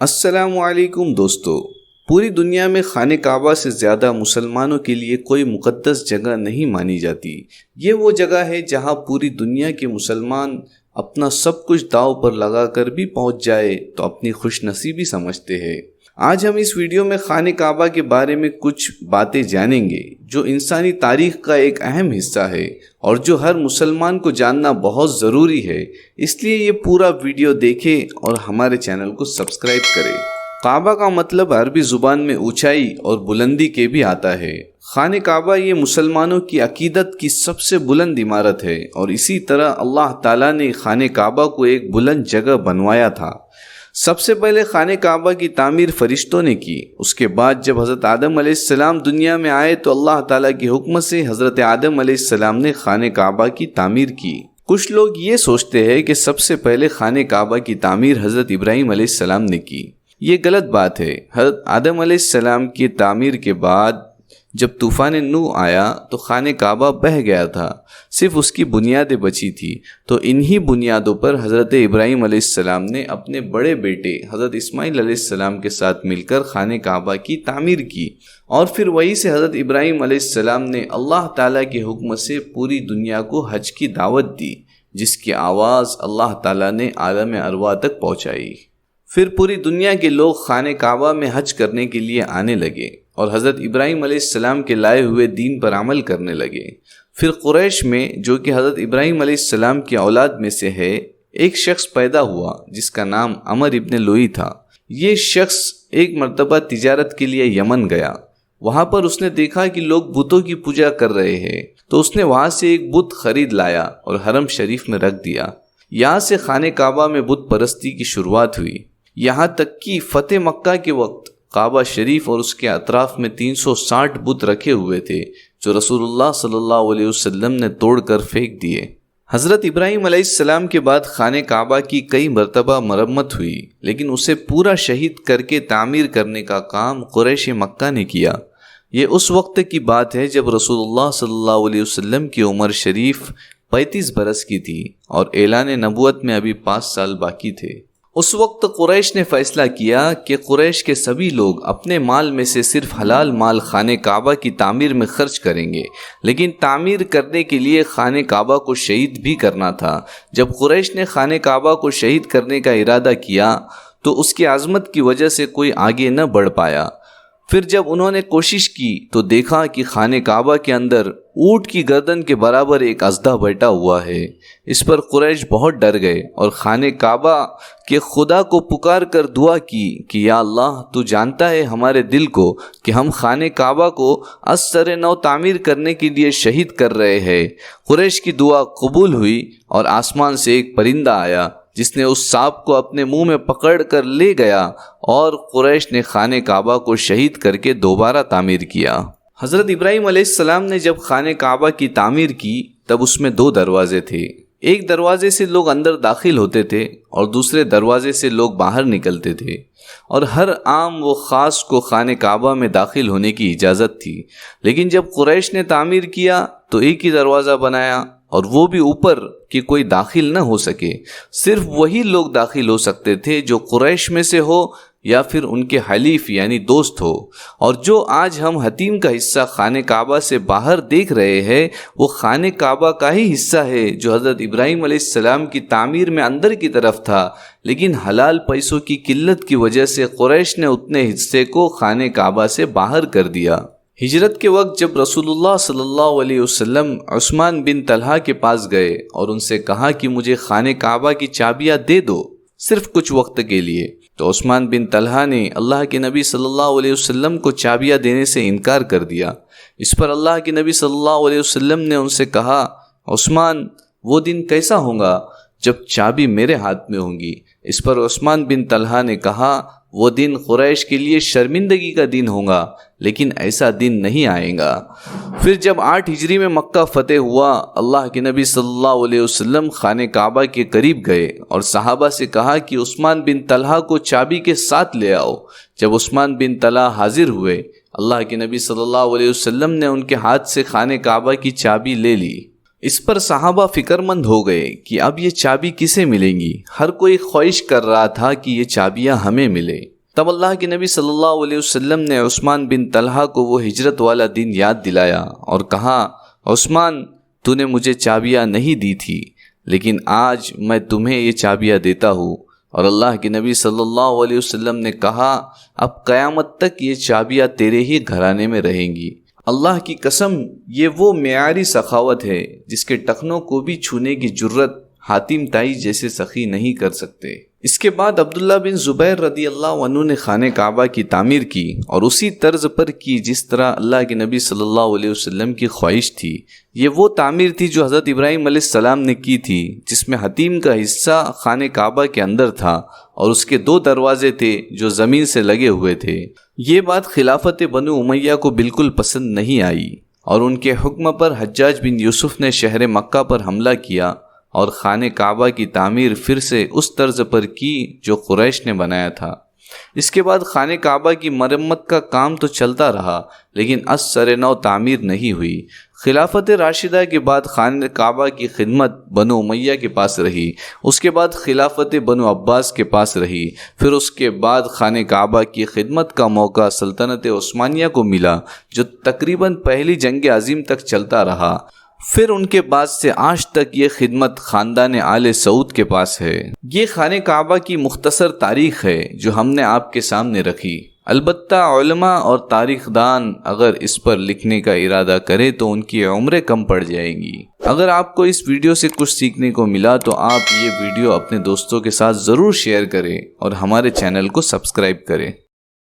السلام علیکم دوستو، پوری دنیا میں خانہ کعبہ سے زیادہ مسلمانوں کے لیے کوئی مقدس جگہ نہیں مانی جاتی۔ یہ وہ جگہ ہے جہاں پوری دنیا کے مسلمان اپنا سب کچھ داؤ پر لگا کر بھی پہنچ جائے تو اپنی خوش نصیبی سمجھتے ہیں۔ آج ہم اس ویڈیو میں خانہ کعبہ کے بارے میں کچھ باتیں جانیں گے جو انسانی تاریخ کا ایک اہم حصہ ہے اور جو ہر مسلمان کو جاننا بہت ضروری ہے، اس لیے یہ پورا ویڈیو دیکھیں اور ہمارے چینل کو سبسکرائب کریں۔ کعبہ کا مطلب عربی زبان میں اونچائی اور بلندی کے بھی آتا ہے۔ خانہ کعبہ یہ مسلمانوں کی عقیدت کی سب سے بلند عمارت ہے اور اسی طرح اللہ تعالیٰ نے خانہ کعبہ کو ایک بلند جگہ بنوایا تھا۔ سب سے پہلے خانہ کعبہ کی تعمیر فرشتوں نے کی۔ اس کے بعد جب حضرت آدم علیہ السلام دنیا میں آئے تو اللہ تعالیٰ کی حکم سے حضرت آدم علیہ السلام نے خانہ کعبہ کی تعمیر کی۔ کچھ لوگ یہ سوچتے ہیں کہ سب سے پہلے خانہ کعبہ کی تعمیر حضرت ابراہیم علیہ السلام نے کی۔ یہ غلط بات ہے۔ حضرت آدم علیہ السلام کی تعمیر کے بعد جب طوفان نوح آیا تو خانہ کعبہ بہہ گیا تھا، صرف اس کی بنیادیں بچی تھی، تو انہی بنیادوں پر حضرت ابراہیم علیہ السلام نے اپنے بڑے بیٹے حضرت اسماعیل علیہ السلام کے ساتھ مل کر خانہ کعبہ کی تعمیر کی، اور پھر وہیں سے حضرت ابراہیم علیہ السلام نے اللہ تعالیٰ کے حکم سے پوری دنیا کو حج کی دعوت دی، جس کی آواز اللہ تعالیٰ نے عالم ارواح تک پہنچائی۔ پھر پوری دنیا کے لوگ خانہ کعبہ میں حج کرنے کے لیے آنے لگے اور حضرت ابراہیم علیہ السلام کے لائے ہوئے دین پر عمل کرنے لگے۔ پھر قریش میں، جو کہ حضرت ابراہیم علیہ السلام کی اولاد میں سے ہے، ایک شخص پیدا ہوا جس کا نام عمر ابن لوئی تھا۔ یہ شخص ایک مرتبہ تجارت کے لیے یمن گیا۔ وہاں پر اس نے دیکھا کہ لوگ بتوں کی پوجا کر رہے ہیں، تو اس نے وہاں سے ایک بت خرید لایا اور حرم شریف میں رکھ دیا۔ یہاں سے خانہ کعبہ میں بت پرستی کی شروعات ہوئی، یہاں تک کہ فتح مکہ کے وقت کعبہ شریف اور اس کے اطراف میں 360 بت رکھے ہوئے تھے جو رسول اللہ صلی اللہ علیہ وسلم نے توڑ کر پھینک دیے۔ حضرت ابراہیم علیہ السلام کے بعد خانہ کعبہ کی کئی مرتبہ مرمت ہوئی، لیکن اسے پورا شہید کر کے تعمیر کرنے کا کام قریش مکہ نے کیا۔ یہ اس وقت کی بات ہے جب رسول اللہ صلی اللہ علیہ وسلم کی عمر شریف 35 برس کی تھی اور اعلان نبوت میں ابھی 5 سال باقی تھے۔ اس وقت قریش نے فیصلہ کیا کہ قریش کے سبھی لوگ اپنے مال میں سے صرف حلال مال خانہ کعبہ کی تعمیر میں خرچ کریں گے، لیکن تعمیر کرنے کے لیے خانہ کعبہ کو شہید بھی کرنا تھا۔ جب قریش نے خانہ کعبہ کو شہید کرنے کا ارادہ کیا تو اس کی عظمت کی وجہ سے کوئی آگے نہ بڑھ پایا۔ پھر جب انہوں نے کوشش کی تو دیکھا کہ خانہ کعبہ کے اندر اونٹ کی گردن کے برابر ایک اژدھا بیٹھا ہوا ہے۔ اس پر قریش بہت ڈر گئے اور خانہ کعبہ کے خدا کو پکار کر دعا کی کہ یا اللہ، تو جانتا ہے ہمارے دل کو کہ ہم خانہ کعبہ کو از سر نو تعمیر کرنے کے لیے شہید کر رہے ہیں۔ قریش کی دعا قبول ہوئی اور آسمان سے ایک پرندہ آیا جس نے اس سانپ کو اپنے منہ میں پکڑ کر لے گیا اور قریش نے خانہ کعبہ کو شہید کر کے دوبارہ تعمیر کیا۔ حضرت ابراہیم علیہ السلام نے جب خانہ کعبہ کی تعمیر کی تب اس میں 2 دروازے تھے۔ ایک دروازے سے لوگ اندر داخل ہوتے تھے اور دوسرے دروازے سے لوگ باہر نکلتے تھے، اور ہر عام و خاص کو خانہ کعبہ میں داخل ہونے کی اجازت تھی۔ لیکن جب قریش نے تعمیر کیا تو ایک ہی دروازہ بنایا، اور وہ بھی اوپر کہ کوئی داخل نہ ہو سکے۔ صرف وہی لوگ داخل ہو سکتے تھے جو قریش میں سے ہو یا پھر ان کے حلیف یعنی دوست ہو، اور جو آج ہم حتیم کا حصہ خانہ کعبہ سے باہر دیکھ رہے ہیں وہ خانہ کعبہ کا ہی حصہ ہے جو حضرت ابراہیم علیہ السلام کی تعمیر میں اندر کی طرف تھا، لیکن حلال پیسوں کی قلت کی وجہ سے قریش نے اتنے حصے کو خانہ کعبہ سے باہر کر دیا۔ ہجرت کے وقت جب رسول اللہ صلی اللہ علیہ وسلم عثمان بن طلحہ کے پاس گئے اور ان سے کہا کہ مجھے خانہ کعبہ کی چابیاں دے دو صرف کچھ وقت کے لیے، تو عثمان بن طلحہ نے اللہ کے نبی صلی اللہ علیہ وسلم کو چابیاں دینے سے انکار کر دیا۔ اس پر اللہ کے نبی صلی اللہ علیہ وسلم نے ان سے کہا، عثمان، وہ دن کیسا ہوگا جب چابی میرے ہاتھ میں ہوں گی؟ اس پر عثمان بن طلحہ نے کہا، وہ دن قریش کے لیے شرمندگی کا دن ہوگا، لیکن ایسا دن نہیں آئے گا۔ پھر جب 8 ہجری میں مکہ فتح ہوا، اللہ کے نبی صلی اللہ علیہ وسلم خانہ کعبہ کے قریب گئے اور صحابہ سے کہا کہ عثمان بن طلحہ کو چابی کے ساتھ لے آؤ۔ جب عثمان بن طلحہ حاضر ہوئے، اللہ کے نبی صلی اللہ علیہ وسلم نے ان کے ہاتھ سے خانہ کعبہ کی چابی لے لی۔ اس پر صحابہ فکر مند ہو گئے کہ اب یہ چابی کسے ملیں گی۔ ہر کوئی خواہش کر رہا تھا کہ یہ چابیاں ہمیں ملے۔ تب اللہ کے نبی صلی اللہ علیہ وسلم نے عثمان بن طلحہ کو وہ ہجرت والا دن یاد دلایا اور کہا، عثمان، تو نے مجھے چابیاں نہیں دی تھی، لیکن آج میں تمہیں یہ چابیاں دیتا ہوں۔ اور اللہ کے نبی صلی اللہ علیہ وسلم نے کہا، اب قیامت تک یہ چابیاں تیرے ہی گھرانے میں رہیں گی۔ اللہ کی قسم، یہ وہ معیاری سخاوت ہے جس کے ٹخنوں کو بھی چھونے کی جرت حاتم طائی جیسے سخی نہیں کر سکتے۔ اس کے بعد عبداللہ بن زبیر رضی اللہ عنہ نے خانہ کعبہ کی تعمیر کی اور اسی طرز پر کی جس طرح اللہ کے نبی صلی اللہ علیہ وسلم کی خواہش تھی۔ یہ وہ تعمیر تھی جو حضرت ابراہیم علیہ السلام نے کی تھی، جس میں حتیم کا حصہ خانہ کعبہ کے اندر تھا اور اس کے 2 دروازے تھے جو زمین سے لگے ہوئے تھے۔ یہ بات خلافت بنو امیہ کو بالکل پسند نہیں آئی اور ان کے حکم پر حجاج بن یوسف نے شہر مکہ پر حملہ کیا اور خانہ کعبہ کی تعمیر پھر سے اس طرز پر کی جو قریش نے بنایا تھا۔ اس کے بعد خانہ کعبہ کی مرمت کا کام تو چلتا رہا، لیکن از سر نو تعمیر نہیں ہوئی۔ خلافت راشدہ کے بعد خانہ کعبہ کی خدمت بنو امیہ کے پاس رہی، اس کے بعد خلافت بنو عباس کے پاس رہی، پھر اس کے بعد خانہ کعبہ کی خدمت کا موقع سلطنت عثمانیہ کو ملا جو تقریباً پہلی جنگ عظیم تک چلتا رہا۔ پھر ان کے بعد سے آج تک یہ خدمت خاندان آل سعود کے پاس ہے۔ یہ خانہ کعبہ کی مختصر تاریخ ہے جو ہم نے آپ کے سامنے رکھی۔ البتہ علماء اور تاریخ دان اگر اس پر لکھنے کا ارادہ کرے تو ان کی عمریں کم پڑ جائیں گی۔ اگر آپ کو اس ویڈیو سے کچھ سیکھنے کو ملا تو آپ یہ ویڈیو اپنے دوستوں کے ساتھ ضرور شیئر کریں اور ہمارے چینل کو سبسکرائب کریں۔